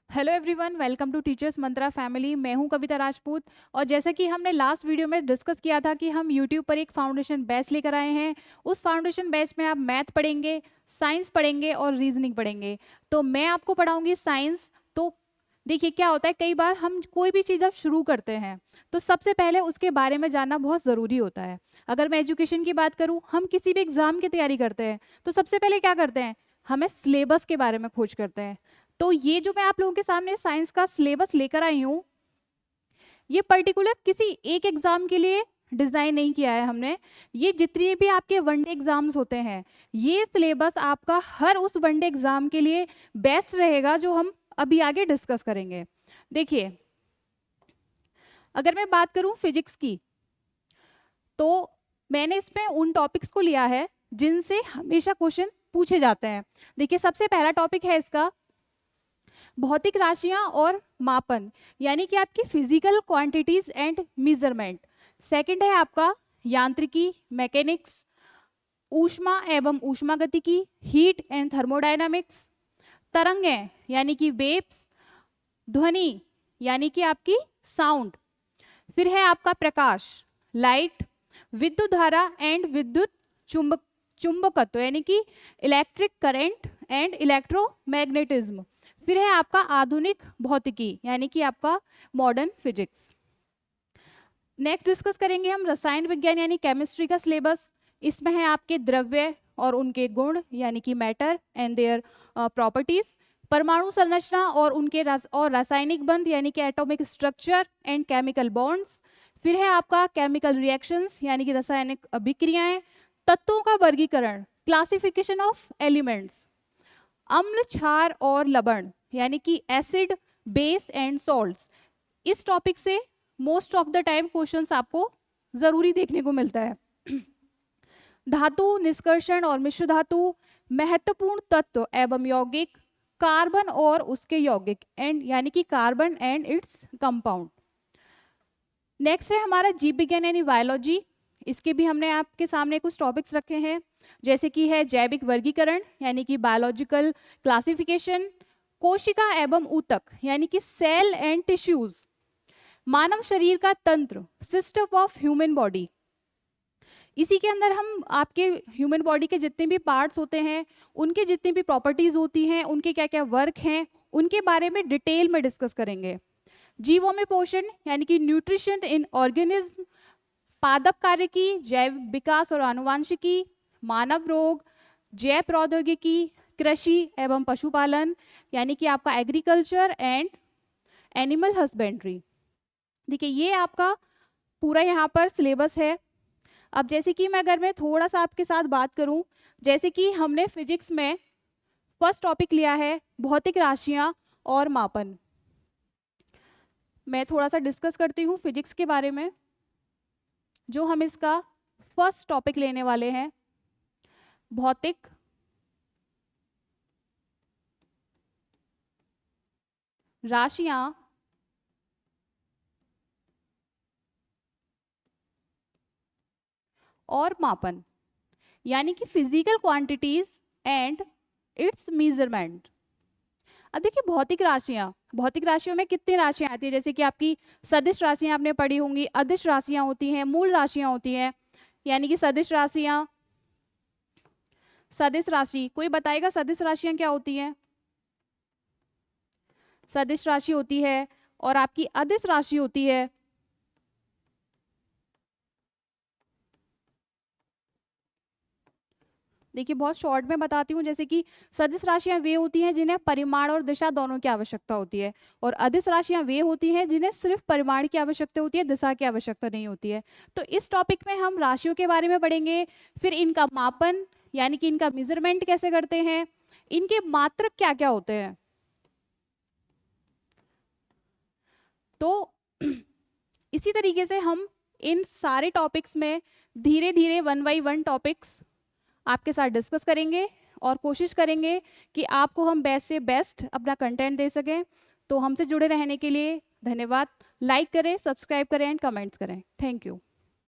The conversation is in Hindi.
Hello everyone, welcome to Teachers Mantra family. मैं हूं कविता राजपूत। और जैसा कि हमने लास्ट वीडियो में डिस्कस किया था कि हम यूट्यूब पर एक फाउंडेशन बैच लेकर आए हैं। उस फाउंडेशन बैच में आप मैथ पढ़ेंगे, साइंस पढ़ेंगे और रीजनिंग पढ़ेंगे। तो मैं आपको पढ़ाऊंगी साइंस। तो देखिए क्या होता है, कई बार हम कोई भी चीज़ अब शुरू करते हैं तो सबसे पहले उसके बारे में जानना बहुत ज़रूरी होता है। अगर मैं एजुकेशन की बात करूँ, हम किसी भी एग्ज़ाम की तैयारी करते हैं तो सबसे पहले क्या करते हैं, हमें सिलेबस के बारे में खोज करते हैं। तो ये जो मैं आप लोगों के सामने साइंस का सिलेबस लेकर आई हूँ, ये पर्टिकुलर किसी एक एग्जाम के लिए डिज़ाइन नहीं किया है हमने। ये जितने भी आपके वनडे एग्जाम्स होते हैं, ये सिलेबस आपका हर उस वनडे एग्जाम के लिए बेस्ट रहेगा, जो हम अभी आगे डिस्कस करेंगे। देखिए, अगर मैं बात करूं फिजिक्स की, तो मैंने इसमें उन टॉपिक्स को लिया है जिनसे हमेशा क्वेश्चन पूछे जाते हैं। देखिए, सबसे पहला टॉपिक है इसका भौतिक राशियां और मापन, यानी कि आपकी physical quantities and measurement. Second है आपका यांत्रिकी, मैकेनिक्स, ऊष्मा एवं ऊष्मागतिकी, हीट एंड थर्मोडायनामिक्स, तरंगें यानी कि वेव्स, ध्वनि यानी कि आपकी साउंड। फिर है आपका प्रकाश, लाइट, विद्युत धारा एंड विद्युत चुंबकत्व यानी कि इलेक्ट्रिक करंट एंड इलेक्ट्रोमैग्नेटिज्म। फिर है आपका आधुनिक भौतिकी यानी कि आपका मॉडर्न फिजिक्स। नेक्स्ट डिस्कस करेंगे हम रसायन विज्ञान यानी केमिस्ट्री का सिलेबस। इसमें है आपके द्रव्य और उनके गुण यानी कि मैटर एंड देयर प्रॉपर्टीज, परमाणु संरचना और उनके रासायनिक बंध यानी कि atomic structure and chemical bonds. फिर है आपका केमिकल रिएक्शंस यानी कि रासायनिक अभिक्रियाएं, तत्वों का वर्गीकरण, क्लासिफिकेशन ऑफ एलिमेंट्स, अम्ल, क्षार और लवण यानी कि एसिड, बेस एंड सॉल्ट्स। इस टॉपिक से most of the time questions आपको जरूरी देखने को मिलता है। धातु निष्कर्षण और मिश्र धातु, महत्वपूर्ण तत्व एवं यौगिक, कार्बन और उसके यौगिक एंड यानी कि carbon and its compound. Next है हमारा जीव विज्ञान यानी बायोलॉजी। इसके भी हमने आपके सामने कुछ टॉपिक्स रखे हैं, जैसे कि है जैविक वर्गीकरण यानी कि बायोलॉजिकल क्लासिफिकेशन, कोशिका एवं ऊतक यानी कि सेल एंड टिश्यूज, मानव शरीर का तंत्र, सिस्टम ऑफ ह्यूमन बॉडी। इसी के अंदर हम आपके ह्यूमन बॉडी के जितने भी पार्ट्स होते हैं, उनके जितनी भी प्रॉपर्टीज होती हैं, उनके क्या क्या वर्क हैं, उनके बारे में डिटेल में डिस्कस करेंगे। जीवों में पोषण यानी कि न्यूट्रिशन इन ऑर्गेनिज्म, पादप कार्य की, जैव विकास और आनुवांशिकी, मानव रोग, जैव प्रौद्योगिकी, कृषि एवं पशुपालन यानी कि आपका एग्रीकल्चर एंड एनिमल हस्बेंड्री। देखिए, ये आपका पूरा यहाँ पर सिलेबस है। अब जैसे कि अगर मैं थोड़ा सा आपके साथ बात करूं, जैसे कि हमने फिजिक्स में फर्स्ट टॉपिक लिया है भौतिक राशियां और मापन। मैं थोड़ा सा डिस्कस करती हूँ फिजिक्स के बारे में। जो हम इसका फर्स्ट टॉपिक लेने वाले हैं, भौतिक राशियां और मापन, यानी कि physical quantities and it's measurement. अब देखिए, भौतिक राशियों में कितनी राशियां आती है, जैसे कि आपकी सदिश राशियां आपने पढ़ी होंगी, अदिश राशियां होती हैं, मूल राशियां होती हैं। यानी कि सदिश राशियां, सदिश राशि कोई बताएगा सदिश राशियां क्या होती हैं? सदिश राशि होती है और आपकी अदिश राशि होती है। देखिए, बहुत शॉर्ट में बताती हूँ। जैसे कि सदिश राशियां वे होती हैं जिन्हें परिमाण और दिशा दोनों की आवश्यकता होती है, और अदिश राशियां वे होती हैं जिन्हें सिर्फ परिमाण की आवश्यकता होती है, दिशा की आवश्यकता नहीं होती है। तो इस टॉपिक में हम राशियों के बारे में पढ़ेंगे, फिर इनका मापन यानी कि इनका मेजरमेंट कैसे करते हैं, इनके मात्रक क्या क्या होते हैं। तो इसी तरीके से हम इन सारे टॉपिक्स में धीरे धीरे 1 बाय 1 टॉपिक्स आपके साथ डिस्कस करेंगे और कोशिश करेंगे कि आपको हम बेस्ट से बेस्ट अपना कंटेंट दे सकें। तो हमसे जुड़े रहने के लिए धन्यवाद। लाइक करें, सब्सक्राइब करें एंड कमेंट्स करें। Thank you.